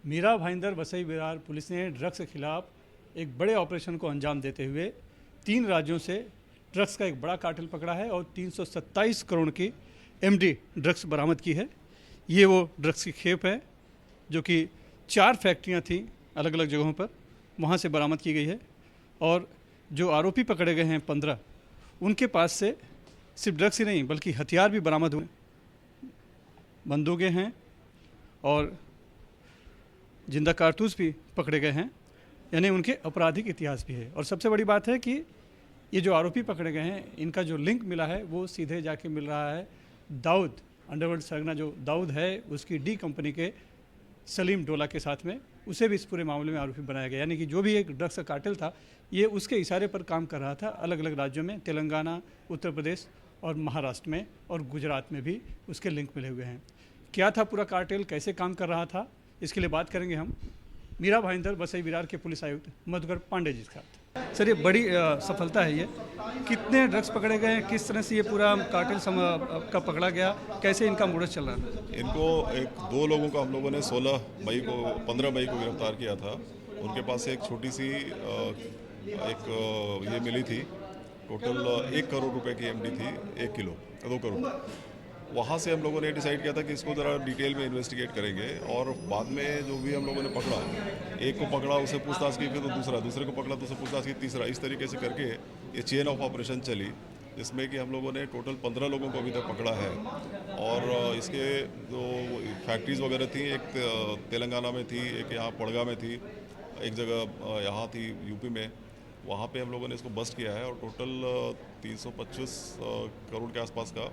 Meera Bhayandar Vasai Virar police ने drugs के खिलाफ एक बड़े ऑपरेशन को अंजाम देते हुए 3 राज्यों से ड्रग्स का एक बड़ा कार्टेल पकड़ा है और 327 करोड़ की एमडी ड्रग्स बरामद की है। ये वो ड्रग्स की खेप है जो कि 4 फैक्ट्रियां थी अलग अलग जगहों पर, वहाँ से बरामद की गई है। और जो आरोपी पकड़े गए हैं 15, उनके पास से सिर्फ ड्रग्स ही नहीं बल्कि हथियार भी बरामद हुए, बंदूकें हैं और जिंदा कारतूस भी पकड़े गए हैं, यानी उनके आपराधिक इतिहास भी है। और सबसे बड़ी बात है कि ये जो आरोपी पकड़े गए हैं, इनका जो लिंक मिला है वो सीधे जाके मिल रहा है दाऊद, अंडरवर्ल्ड सरगना जो दाऊद है उसकी डी कंपनी के सलीम डोला के साथ में, उसे भी इस पूरे मामले में आरोपी बनाया गया। यानी कि जो भी एक ड्रग्स का कार्टेल था, ये उसके इशारे पर काम कर रहा था अलग अलग राज्यों में, तेलंगाना, उत्तर प्रदेश और महाराष्ट्र में और गुजरात में भी उसके लिंक मिले हुए हैं। क्या था पूरा कार्टेल, कैसे काम कर रहा था, इसके लिए बात करेंगे हम मीरा भाईंदर वसई विरार के पुलिस आयुक्त मधुकर पांडे जी के साथ। सर, ये बड़ी सफलता है। ये कितने ड्रग्स पकड़े गए हैं, किस तरह से ये पूरा कार्टेल का पकड़ा गया, कैसे इनका मोडस चल रहा है? इनको 2 लोगों को हम लोगों ने 15 मई को गिरफ्तार किया था। उनके पास से एक छोटी सी ये मिली थी, टोटल 1 करोड़ रुपए की एमडी थी, 1 किलो 2 करोड़। वहाँ से हम लोगों ने डिसाइड किया था कि इसको ज़रा डिटेल में इन्वेस्टिगेट करेंगे और बाद में जो भी हम लोगों ने पकड़ा, एक को पकड़ा उसे पूछताछ की, फिर तो दूसरे को पकड़ा तो उसे पूछताछ की, तीसरा, इस तरीके से करके ये चेन ऑफ ऑपरेशन चली, जिसमें कि हम लोगों ने टोटल 15 लोगों को अभी तक पकड़ा है। और इसके जो फैक्ट्रीज़ वगैरह थी, एक तेलंगाना में थी, एक यहाँ पड़गा में थी, एक जगह यहाँ थी यूपी में, वहाँ पे हम लोगों ने इसको बस्ट किया है और टोटल 325 करोड़ के आसपास का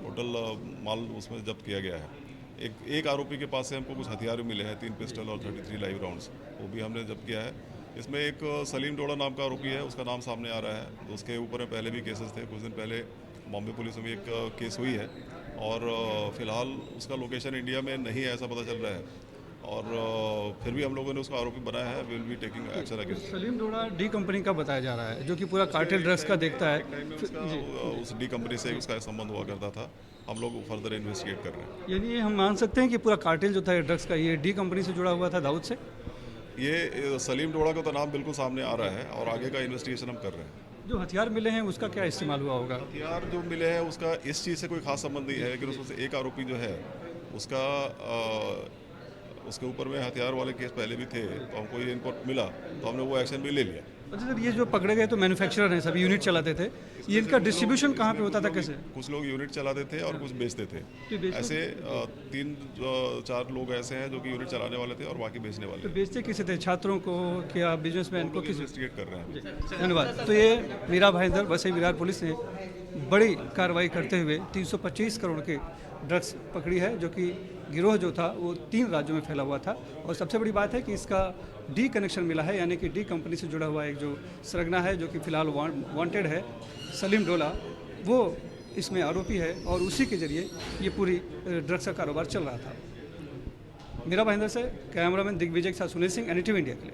टोटल माल उसमें जब्त किया गया है। एक आरोपी के पास से हमको कुछ हथियार भी मिले हैं, 3 पिस्टल और 33 लाइव राउंड्स, वो भी हमने जब्त किया है। इसमें एक सलीम डोला नाम का आरोपी है, उसका नाम सामने आ रहा है, तो उसके ऊपर में पहले भी केसेस थे। कुछ दिन पहले बॉम्बे पुलिस में भी एक केस हुई है और फिलहाल उसका लोकेशन इंडिया में नहीं है ऐसा पता चल रहा है। और फिर भी हम लोगों ने उसको आरोपी बनाया है, will be taking action against. Salim डोला डी कंपनी का बताया जा रहा है, जो कि पूरा कार्टेल ड्रग्स का देखता है। उस डी कंपनी से उसका संबंध हुआ करता था। हम लोग फर्दर इन्वेस्टिगेट कर रहे हैं। यानी हम मान सकते हैं कि पूरा कार्टेल जो था ड्रग्स का, ये डी कंपनी से जुड़ा हुआ था दाऊद से। ये सलीम डोड़ा का तो नाम बिल्कुल सामने आ रहा है और आगे का इन्वेस्टिगेशन हम कर रहे हैं। जो हथियार मिले हैं उसका क्या इस्तेमाल हुआ होगा? हथियार जो मिले हैं उसका इस चीज़ से कोई खास संबंध नहीं है, लेकिन उसमें से एक आरोपी जो है उसका उसके ऊपर में हथियार वाले केस पहले भी थे, तो हमको ये इनपुट मिला तो हमने वो एक्शन भी ले लिया। अच्छा सर, ये जो पकड़े गए तो मैन्युफैक्चरर हैं, सभी यूनिट चलाते थे, ये इनका डिस्ट्रीब्यूशन कहाँ पे होता था, कैसे? कुछ लोग यूनिट चलाते थे और कुछ बेचते थे। ऐसे 3-4 लोग ऐसे हैं जो कि यूनिट चलाने वाले थे और बाकी बेचने वाले। तो बेचते किसे थे, छात्रों को क्या बिजनेसमैन को, किस? इन्वेस्टिगेट कर रहे हैं। धन्यवाद। तो ये मीरा भाईंदर वसई विरार पुलिस ने बड़ी कार्रवाई करते हुए 325 करोड़ के ड्रग्स पकड़ी है, जो कि गिरोह जो था वो 3 राज्यों में फैला हुआ था। और सबसे बड़ी बात है कि इसका डी कनेक्शन मिला है, यानी कि डी कंपनी से जुड़ा हुआ एक जो सरगना है, जो कि फिलहाल वांटेड है, सलीम डोला, वो इसमें आरोपी है और उसी के जरिए ये पूरी ड्रग्स का कारोबार चल रहा था। मीरा भाईंदर से कैमरामैन दिग्विजय के साथ सुनील सिंह, NDTV इंडिया के लिए।